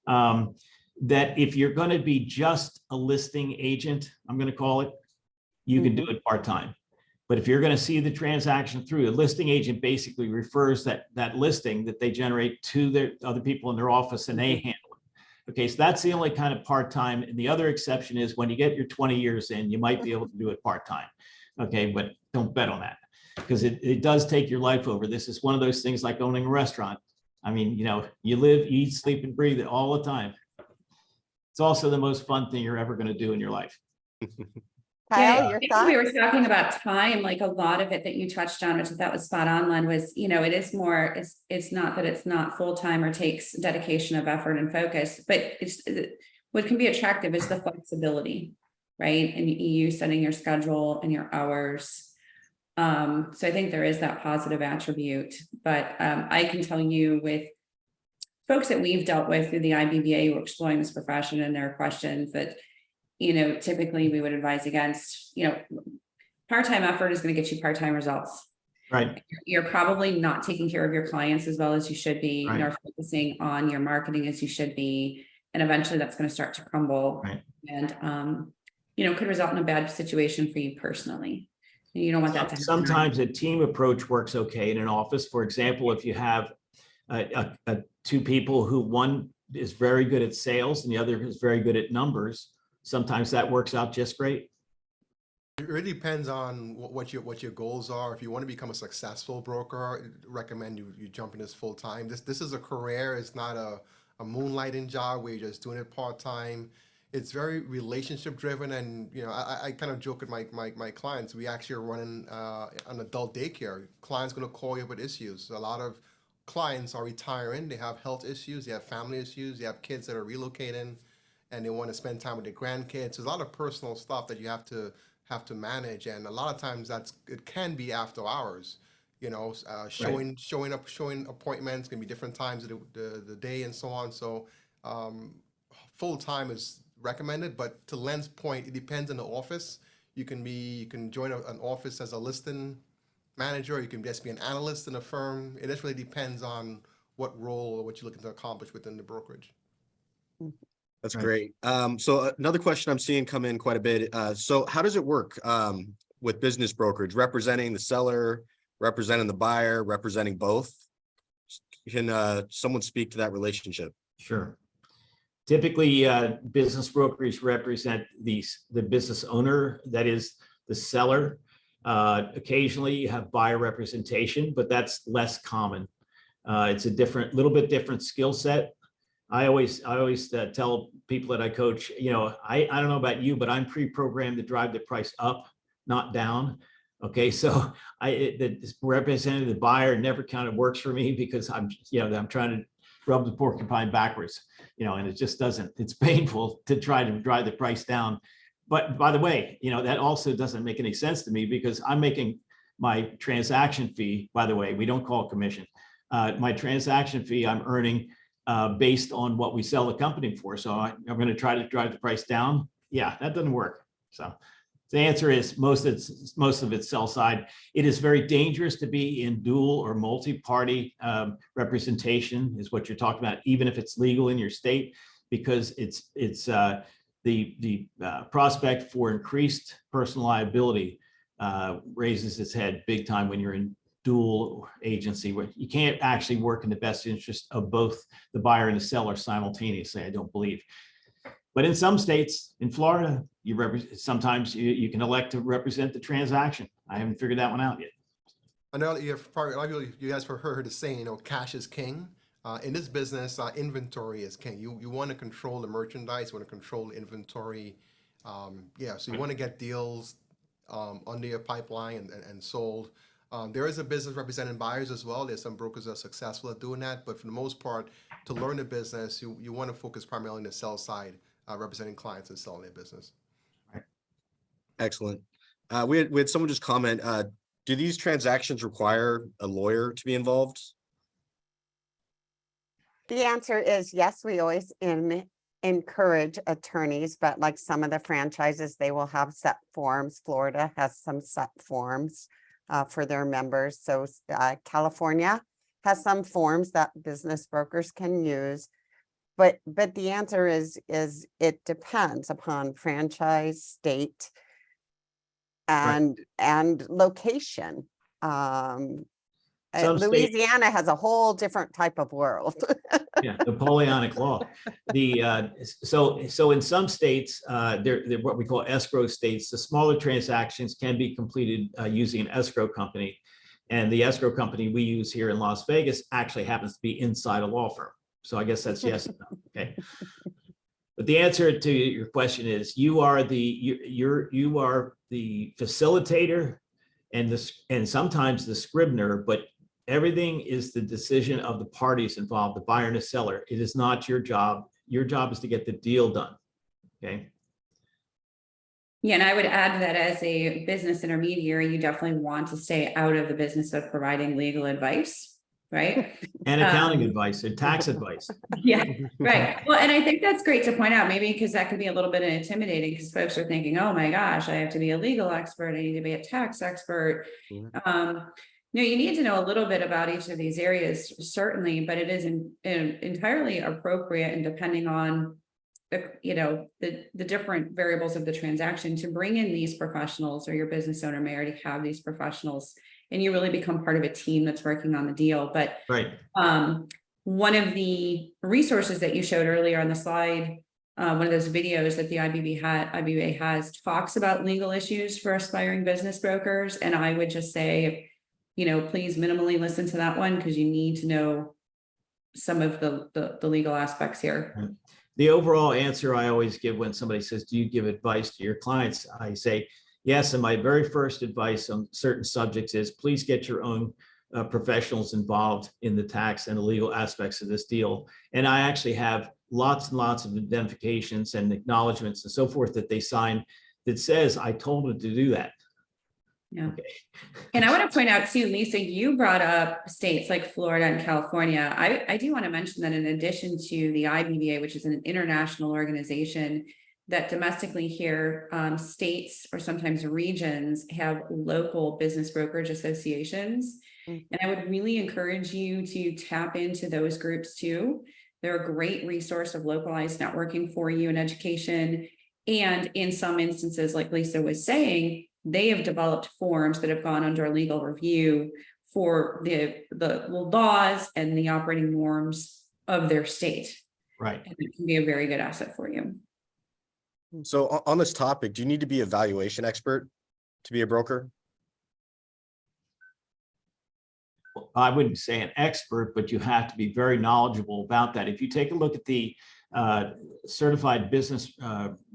that if you're going to be just a listing agent, I'm going to call it, you can do it part-time. But if you're going to see the transaction through, a listing agent basically refers that listing that they generate to their other people in their office and they handle it. Okay, so that's the only kind of part-time. And the other exception is when you get your 20 years in, you might be able to do it part-time. Okay, but don't bet on that because it does take your life over. This is one of those things like owning a restaurant. I mean, you live, eat, sleep, and breathe it all the time. It's also the most fun thing you're ever going to do in your life. Kyle, I your think thoughts? we were talking about time, like a lot of it that you touched on, which that was spot on, Len, was, it is more, it's not that it's not full-time or takes dedication of effort and focus, but what can be attractive is the flexibility. right? And you setting your schedule and your hours. So I think there is that positive attribute, but I can tell you with folks that we've dealt with through the IBBA who are exploring this profession and their questions that, typically we would advise against, part-time effort is going to get you part-time results. Right. You're probably not taking care of your clients as well as you should be, Right. nor focusing on your marketing as you should be. And eventually that's going to start to crumble, Right. and, could result in a bad situation for you personally. And you don't want that to happen. Sometimes a team approach works okay in an office. For example, if you have two people who one is very good at sales and the other is very good at numbers, sometimes that works out just great. It really depends on what your goals are. If you want to become a successful broker, I recommend you jump in this full time. This is a career. It's not a moonlighting job where you're just doing it part time. It's very relationship driven, and I kind of joke with my clients. We actually are running an adult daycare. Clients going to call you with issues. A lot of clients are retiring. They have health issues. They have family issues. They have kids that are relocating, and they want to spend time with their grandkids. There's a lot of personal stuff that you have to manage, and a lot of times it can be after hours. Showing appointments can be different times of the day and so on. So full time is recommended, but to Len's point, it depends on the office. You can join an office as a listing manager. You can just be an analyst in a firm. It just really depends on what role or what you're looking to accomplish within the brokerage. That's Right. great. So another question I'm seeing come in quite a bit. So how does it work with business brokerage, representing the seller, representing the buyer, representing both? Can someone speak to that relationship? Sure. Typically, business brokers represent the business owner, that is the seller. Occasionally you have buyer representation, but that's less common. It's a little bit different skill set. I always tell people that I coach, I don't know about you, but I'm pre-programmed to drive the price up, not down. Okay, so the representative, the buyer never kind of works for me because I'm trying to rub the porcupine backwards, and it just doesn't. It's painful to try to drive the price down. But by the way, that also doesn't make any sense to me because I'm making my transaction fee. By the way, we don't call it commission. My transaction fee I'm earning based on what we sell the company for. So I'm going to try to drive the price down. Yeah, that doesn't work. So the answer is most of it's sell side. It is very dangerous to be in dual or multi-party representation, is what you're talking about, even if it's legal in your state, because it's the prospect for increased personal liability raises its head big time when you're in dual agency, where you can't actually work in the best interest of both the buyer and the seller simultaneously, I don't believe. But in some states, in Florida, sometimes you can elect to represent the transaction. I haven't figured that one out yet. I know you guys have heard the saying, cash is king. In this business, inventory is king. You want to control the merchandise, you want to control the inventory. So you want to get deals under your pipeline and sold. There is a business representing buyers as well. There's some brokers that are successful at doing that, but for the most part, to learn the business, you want to focus primarily on the sell side, representing clients and selling their business. Excellent. We had someone just comment, do these transactions require a lawyer to be involved? The answer is yes, we always encourage attorneys, but like some of the franchises, they will have set forms. Florida has some set forms for their members. So California has some forms that business brokers can use. But the answer is it depends upon franchise, state, and location. Louisiana has a whole different type of world. Yeah, Napoleonic law. So in some states, they're what we call escrow states. The smaller transactions can be completed using an escrow company, and the escrow company we use here in Las Vegas actually happens to be inside a law firm. So I guess that's yes and no. Okay. But the answer to your question is you are the facilitator and sometimes the scrivener, but everything is the decision of the parties involved, the buyer and the seller. It is not your job. Your job is to get the deal done. Okay. Yeah, and I would add that as a business intermediary, you definitely want to stay out of the business of providing legal advice, right? And accounting advice and tax advice. Yeah, right. Well, and I think that's great to point out, maybe because that can be a little bit intimidating because folks are thinking, oh my gosh, I have to be a legal expert, I need to be a tax expert. No, you need to know a little bit about each of these areas, certainly, but it is entirely appropriate and depending on the different variables of the transaction to bring in these professionals, or your business owner may already have these professionals and you really become part of a team that's working on the deal. But Right. One of the resources that you showed earlier on the slide, one of those videos that the IBBA has talks about legal issues for aspiring business brokers. And I would just say, please minimally listen to that one because you need to know some of the legal aspects here. The overall answer I always give when somebody says, do you give advice to your clients? I say, yes. And my very first advice on certain subjects is please get your own professionals involved in the tax and the legal aspects of this deal. And I actually have lots and lots of identifications and acknowledgements and so forth that they sign that says, I told them to do that. Yeah. Okay. And I want to point out too, Lisa, you brought up states like Florida and California. I do want to mention that in addition to the IBBA, which is an international organization, that domestically here, states or sometimes regions have local business brokerage associations. And I would really encourage you to tap into those groups too. They're a great resource of localized networking for you in education. And in some instances, like Lisa was saying, they have developed forms that have gone under legal review for the laws and the operating norms of their state. Right. And it can be a very good asset for you. So on this topic, do you need to be a valuation expert to be a broker? I wouldn't say an expert, but you have to be very knowledgeable about that. If you take a look at the certified business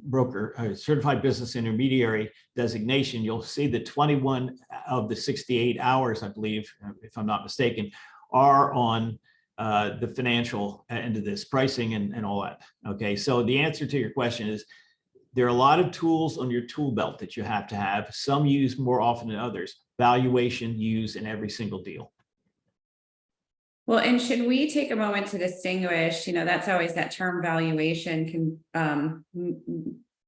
broker, certified business intermediary designation, you'll see that 21 of the 68 hours, I believe, if I'm not mistaken, are on the financial end of this, pricing and all that. Okay, so the answer to your question is there are a lot of tools on your tool belt that you have to have. Some used more often than others. Valuation used in every single deal. Well, and should we take a moment to distinguish, that's always that term valuation can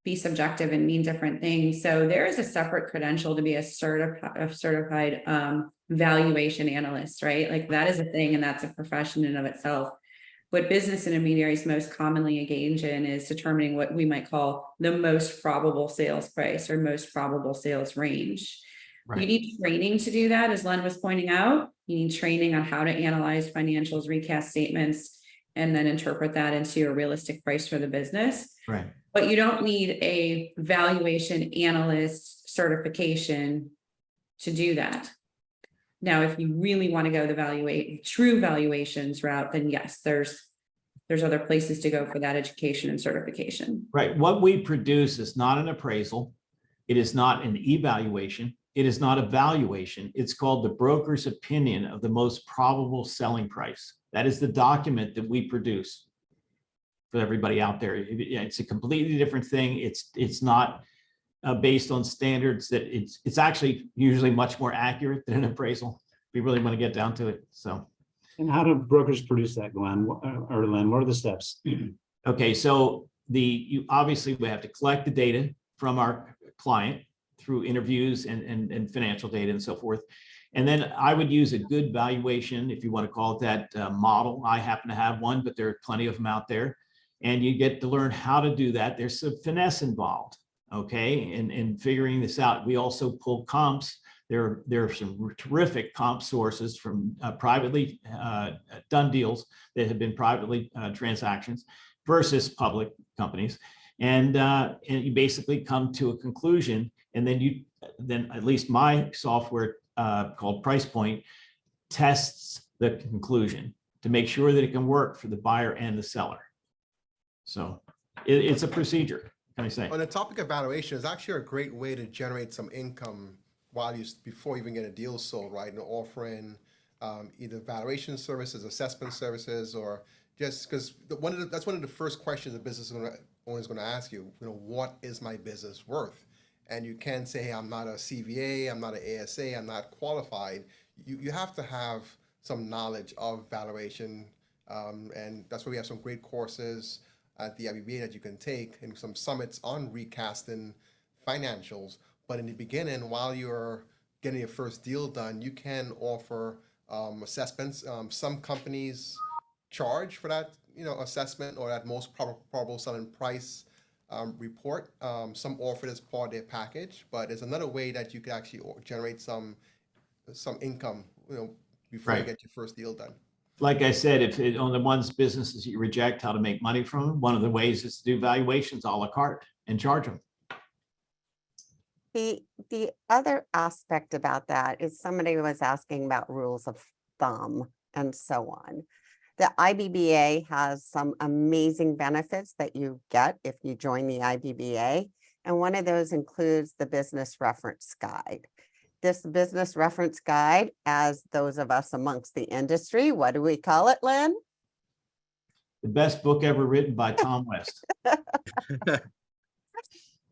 be subjective and mean different things. So there is a separate credential to be a certified valuation analyst, right? Like that is a thing and that's a profession in of itself. What business intermediaries most commonly engage in is determining what we might call the most probable sales price or most probable sales range. Right. You need training to do that, as Len was pointing out. You need training on how to analyze financials, recast statements, and then interpret that into a realistic price for the business. Right. But you don't need a valuation analyst certification to do that. Now, if you really want to go the true valuations route, then yes, there's other places to go for that education and certification. Right. What we produce is not an appraisal. It is not an evaluation. It is not a valuation. It's called the broker's opinion of the most probable selling price. That is the document that we produce for everybody out there. It's a completely different thing. It's not based on standards that it's actually usually much more accurate than an appraisal. We really want to get down to it. So. And how do brokers produce that, Glenn or Len? What are the steps? Okay, so obviously we have to collect the data from our client through interviews and financial data and so forth. And then I would use a good valuation, if you want to call it that, model. I happen to have one, but there are plenty of them out there. And you get to learn how to do that. There's some finesse involved, okay, in figuring this out. We also pull comps. There are some terrific comp sources from privately done deals that have been privately transactions versus public companies. And you basically come to a conclusion. And then at least my software called Price Point tests the conclusion to make sure that it can work for the buyer and the seller. So it's a procedure, can I say? On the topic of valuation, it's actually a great way to generate some income before you even get a deal sold, right? And offering either valuation services, assessment services, or just because that's one of the first questions a business owner is going to ask you. What is my business worth? and you can say, hey, I'm not a CVA, I'm not an ASA, I'm not qualified. You have to have some knowledge of valuation, and that's why we have some great courses at the IBBA that you can take, and some summits on recasting financials. But in the beginning, while you're getting your first deal done, you can offer assessments. Some companies charge for that, assessment, or that most probable selling price report. Some offer it as part of their package, but there's another way that you could actually generate some income, before you Right. get your first deal done. Like I said, if it, on the ones businesses you reject, how to make money from them, one of the ways is to do valuations a la carte and charge them. The other aspect about that is somebody was asking about rules of thumb and so on. The IBBA has some amazing benefits that you get if you join the IBBA. And one of those includes the business reference guide. This business reference guide, as those of us amongst the industry, what do we call it, Lynn? The best book ever written by Tom West.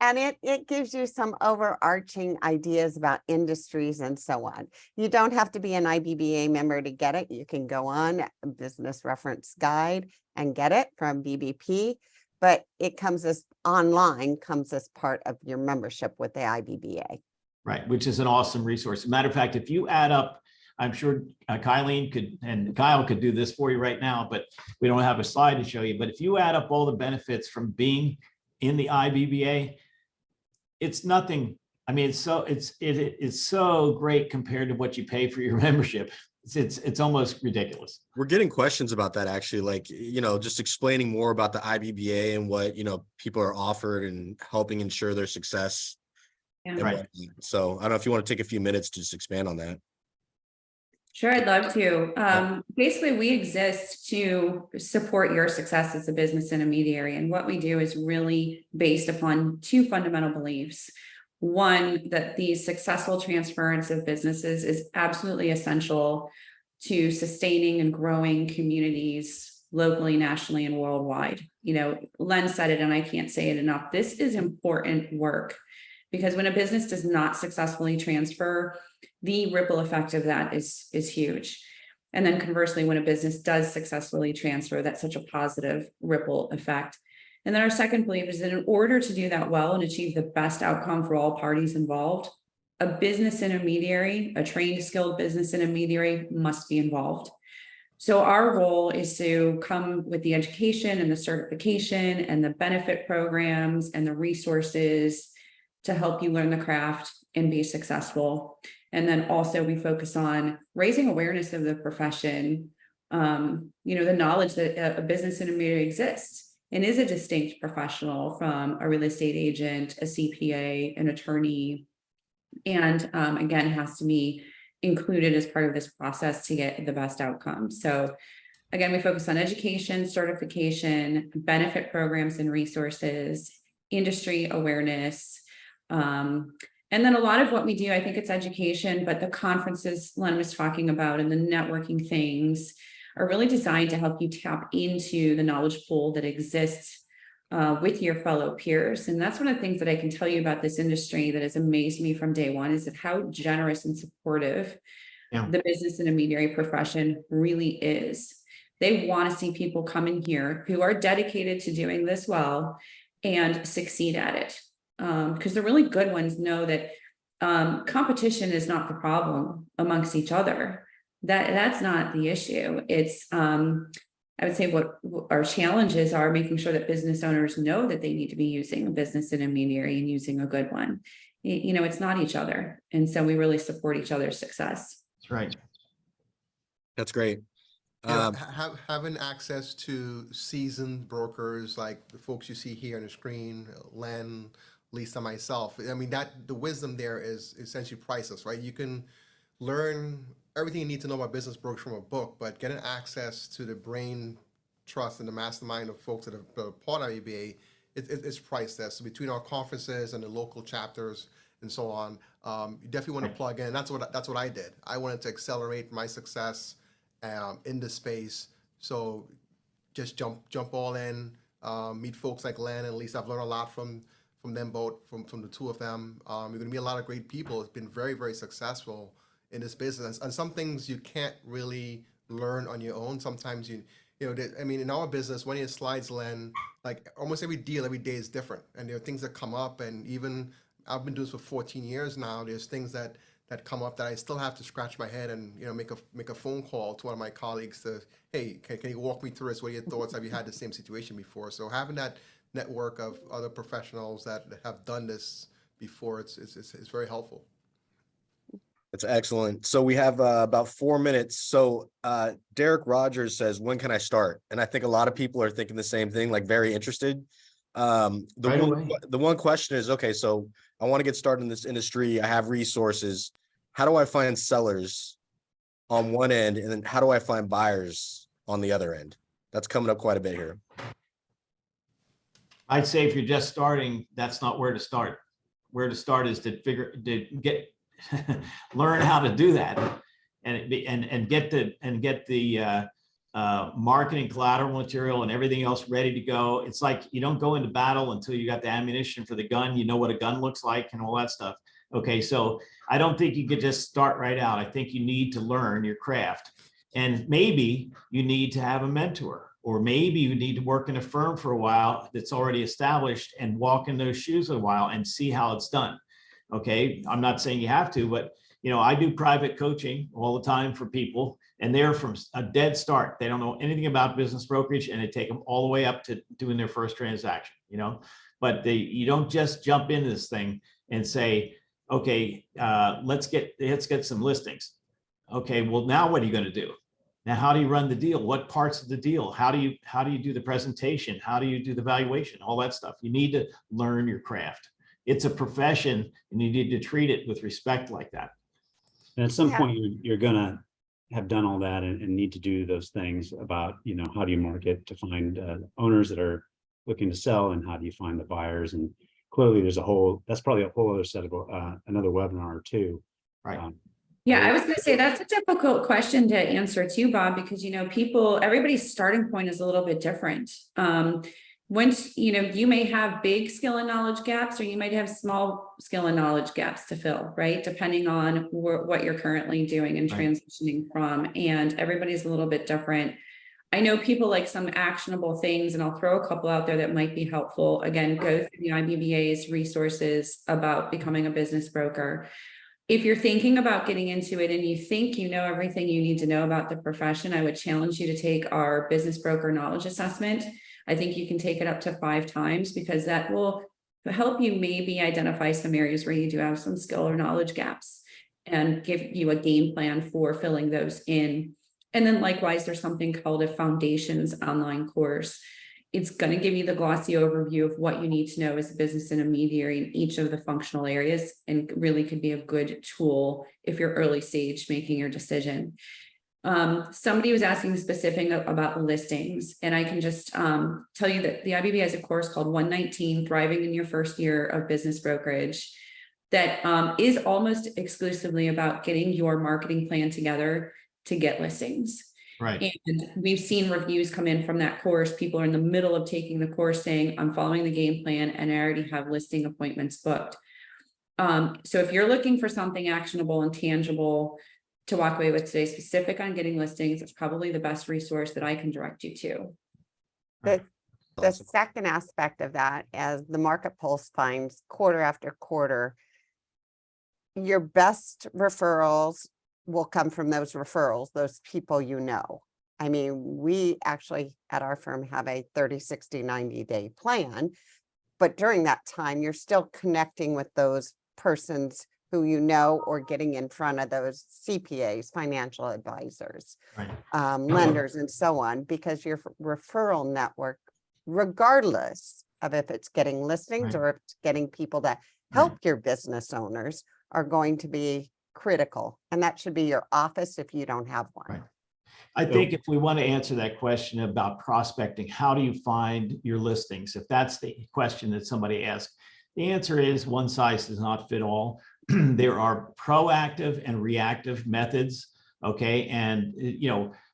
And it gives you some overarching ideas about industries and so on. You don't have to be an IBBA member to get it. You can go on Business Reference Guide and get it from BBP, but it comes as online, comes as part of your membership with the IBBA. Right, which is an awesome resource. Matter of fact, if you add up, I'm sure Kylene could, and Kyle could do this for you right now, but we don't have a slide to show you. But if you add up all the benefits from being in the IBBA, it's nothing. I mean, it is so great compared to what you pay for your membership. It's almost ridiculous. We're getting questions about that, actually, like, just explaining more about the IBBA and what, people are offered and helping ensure their success. Yeah. and Right. whatnot. So I don't know if you want to take a few minutes to just expand on that. Sure, I'd love to. Basically, we exist to support your success as a business intermediary. And what we do is really based upon two fundamental beliefs. One, that the successful transference of businesses is absolutely essential to sustaining and growing communities locally, nationally, and worldwide. Len said it, and I can't say it enough. This is important work, because when a business does not successfully transfer, the ripple effect of that is huge. And then conversely, when a business does successfully transfer, that's such a positive ripple effect. And then our second belief is that in order to do that well and achieve the best outcome for all parties involved, a business intermediary, a trained, skilled business intermediary, must be involved. So our role is to come with the education and the certification and the benefit programs and the resources to help you learn the craft and be successful. And then also we focus on raising awareness of the profession, the knowledge that a business intermediary exists and is a distinct professional from a real estate agent, a CPA, an attorney, and again, has to be included as part of this process to get the best outcome. So again, we focus on education, certification, benefit programs and resources, industry awareness, and then a lot of what we do, I think it's education, but the conferences Len was talking about and the networking things are really designed to help you tap into the knowledge pool that exists with your fellow peers. And that's one of the things that I can tell you about this industry that has amazed me from day one, is that how generous and supportive the business intermediary profession really is. They want to see people come in here who are dedicated to doing this well and succeed at it. Because the really good ones know that competition is not the problem amongst each other. That's not the issue. It's I would say what our challenges are making sure that business owners know that they need to be using a business intermediary and using a good one. It's not each other, and so we really support each other's success. That's right. That's great. Having access to seasoned brokers like the folks you see here on the screen, Len, Lisa, myself. I mean, the wisdom there is essentially priceless, right? You can learn everything you need to know about business brokers from a book, but getting access to the brain trust and the mastermind of folks that are part of IBA, it's priceless. So between our conferences and the local chapters and so on, you definitely want to plug in. That's what I did. I wanted to accelerate my success in the space. So just jump all in, meet folks like Len and Lisa. I've learned a lot from them both, from the two of them. You're going to meet a lot of great people. It's been very, very successful in this business. And some things you can't really learn on your own. Sometimes I mean, in our business, one of your slides, Len, like almost every deal, every day is different. And there are things that come up. And even I've been doing this for 14 years now. There's things that come up that I still have to scratch my head and, make a phone call to one of my colleagues to, hey, can you walk me through this? What are your thoughts? Have you had the same situation before? So having that network of other professionals that have done this before, it's very helpful. That's excellent. So we have about 4 minutes. So Derek Rogers says, when can I start? And I think a lot of people are thinking the same thing, like very interested. The one question is, okay, so I want to get started in this industry. I have resources. How do I find sellers on one end? And then how do I find buyers on the other end? That's coming up quite a bit here. I'd say if you're just starting, that's not where to start. Where to start is to learn how to do that and get the marketing collateral material and everything else ready to go. It's like you don't go into battle until you got the ammunition for the gun. You know what a gun looks like and all that stuff. Okay, so I don't think you could just start right out. I think you need to learn your craft, and maybe you need to have a mentor, or maybe you need to work in a firm for a while that's already established and walk in those shoes a while and see how it's done. Okay, I'm not saying you have to, but I do private coaching all the time for people, and they're from a dead start. They don't know anything about business brokerage, and it take them all the way up to doing their first transaction. But you don't just jump into this thing and say, okay, let's get some listings. Okay, well, now what are you going to do? Now, how do you run the deal? What parts of the deal? How do you do the presentation? How do you do the valuation? All that stuff. You need to learn your craft. It's a profession, and you need to treat it with respect like that. And at some point, you're gonna have done all that and need to do those things about, how do you market to find owners that are looking to sell, and how do you find the buyers? And clearly, that's probably a whole other set of another webinar or two. Right. Yeah, I was going to say that's a difficult question to answer too, Bob, because everybody's starting point is a little bit different. Once you may have big skill and knowledge gaps, or you might have small skill and knowledge gaps to fill, right? Depending on what you're currently doing and transitioning from, and everybody's a little bit different. I know people like some actionable things, and I'll throw a couple out there that might be helpful. Again, go through the IBBA's resources about becoming a business broker. If you're thinking about getting into it and you think you know everything you need to know about the profession, I would challenge you to take our business broker knowledge assessment. I think you can take it up to 5 times, because that will help you maybe identify some areas where you do have some skill or knowledge gaps and give you a game plan for filling those in. And then likewise, there's something called a Foundations online course. It's going to give you the glossy overview of what you need to know as a business intermediary in each of the functional areas, and really could be a good tool if you're early stage making your decision. Somebody was asking specific about listings, and I can just tell you that the IBB has a course called 119 Thriving in Your First Year of Business Brokerage that is almost exclusively about getting your marketing plan together to get listings. Right. And we've seen reviews come in from that course. People are in the middle of taking the course saying, I'm following the game plan and I already have listing appointments booked. So if you're looking for something actionable and tangible to walk away with today, specific on getting listings, it's probably the best resource that I can direct you to. The second aspect of that, as the market pulse finds quarter after quarter, your best referrals will come from those referrals, those people I mean, we actually at our firm have a 30, 60, 90-day plan, but during that time, you're still connecting with those persons who or getting in front of those CPAs, financial advisors, lenders, and so on, because your referral network, regardless of if it's getting listings or if it's getting people that help your business owners, are going to be critical. And that should be your office if you don't have one. Right. I think if we want to answer that question about prospecting, how do you find your listings? If that's the question that somebody asked, the answer is one size does not fit all. There are proactive and reactive methods. Okay. And,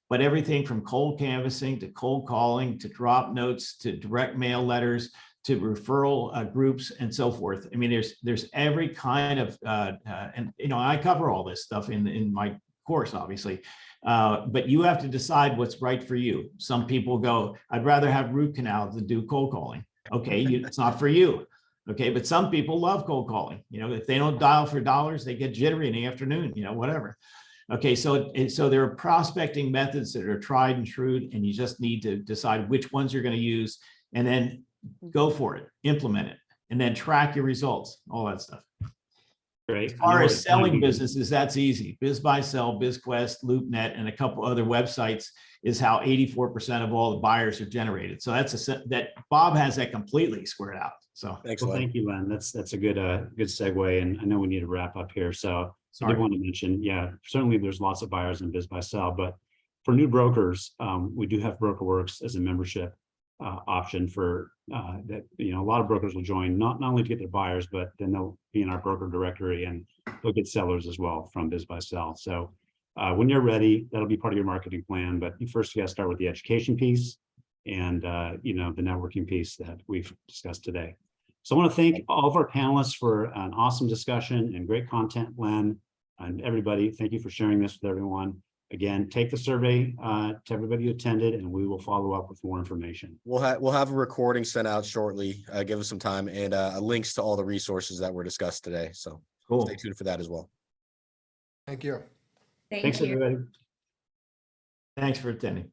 but everything from cold canvassing to cold calling to drop notes to direct mail letters to referral groups and so forth. I mean, there's every kind of, and I cover all this stuff in my course, obviously. But you have to decide what's right for you. Some people go, I'd rather have root canal than do cold calling. Okay, it's not for you. Okay, but some people love cold calling. If they don't dial for dollars, they get jittery in the afternoon, whatever. Okay, so there are prospecting methods that are tried and true, and you just need to decide which ones you're going to use, and then go for it, implement it, and then track your results, all that stuff. Great. As far as selling businesses, that's easy. BizBuySell, BizQuest, LoopNet, and a couple other websites is how 84% of all the buyers are generated. So that Bob has that completely squared out. So Thanks, Well, Len. thank you, Len. That's a good segue, and I know we need to wrap up here. So I sorry. did want to mention, yeah, certainly there's lots of buyers in BizBuySell, but for new brokers, we do have BrokerWorks as a membership option for that. A lot of brokers will join not only to get their buyers, but then they'll be in our broker directory and they'll get sellers as well from BizBuySell. So when you're ready, that'll be part of your marketing plan. But you got to start with the education piece and the networking piece that we've discussed today. So I want to thank all of our panelists for an awesome discussion and great content, Len, and everybody. Thank you for sharing this with everyone. Again, take the survey to everybody who attended, and we will follow up with more information. We'll have a recording sent out shortly. Give us some time and links to all the resources that were discussed today. So Cool. stay tuned for that as well. Thank you. Thank Thanks, you. everybody. Thanks for attending.